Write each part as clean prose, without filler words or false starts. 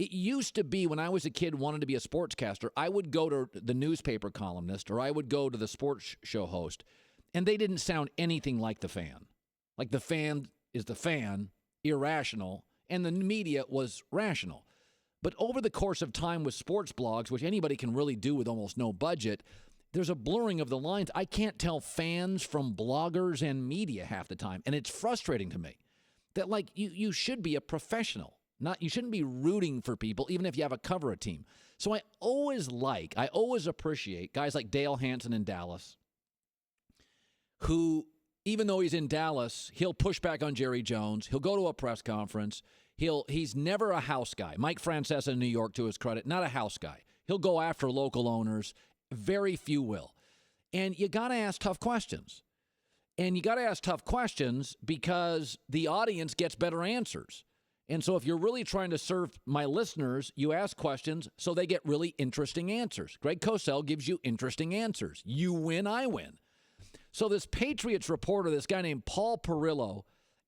It used to be when I was a kid, wanted to be a sportscaster, I would go to the newspaper columnist or I would go to the sports show host, and they didn't sound anything like the fan. Like the fan is the fan, irrational, and the media was rational. But over the course of time with sports blogs, which anybody can really do with almost no budget, there's a blurring of the lines. I can't tell fans from bloggers and media half the time, and it's frustrating to me that, like, you should be a professional. You shouldn't be rooting for people, even if you have a cover a team. So I always appreciate guys like Dale Hansen in Dallas, who, even though he's in Dallas, he'll push back on Jerry Jones. He'll go to a press conference. He's never a house guy. Mike Francesa in New York, to his credit, not a house guy. He'll go after local owners. Very few will. And you got to ask tough questions. And you got to ask tough questions because the audience gets better answers. And so if you're really trying to serve my listeners, you ask questions so they get really interesting answers. Greg Cosell gives you interesting answers. You win, I win. So this Patriots reporter, this guy named Paul Perillo,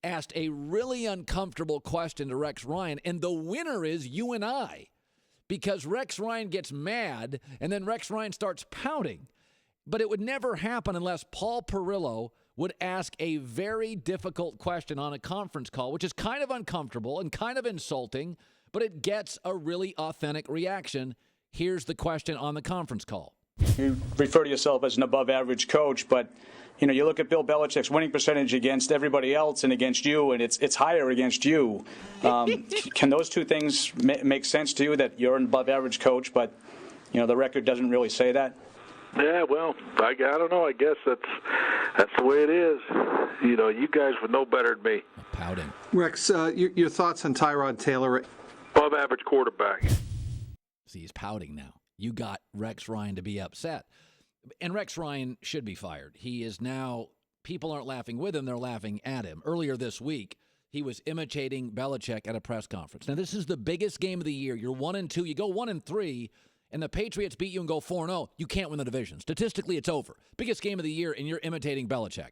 asked a really uncomfortable question to Rex Ryan, and the winner is you and I, because Rex Ryan gets mad, and then Rex Ryan starts pouting. But it would never happen unless Paul Perillo would ask a very difficult question on a conference call, which is kind of uncomfortable and kind of insulting, but it gets a really authentic reaction. Here's the question on the conference call. You refer to yourself as an above-average coach, but you look at Bill Belichick's winning percentage against everybody else and against you, and it's higher against you. Can those two things make sense to you, that you're an above-average coach, but the record doesn't really say that? Yeah, well, I don't know. I guess that's the way it is. You guys would know better than me. Pouting. Rex, your thoughts on Tyrod Taylor? Above-average quarterback. See, he's pouting now. You got Rex Ryan to be upset. And Rex Ryan should be fired. He is now, people aren't laughing with him, they're laughing at him. Earlier this week, he was imitating Belichick at a press conference. Now, this is the biggest game of the year. You're 1-2, you go 1-3, and the Patriots beat you and go 4-0. You can't win the division. Statistically, it's over. Biggest game of the year, and you're imitating Belichick.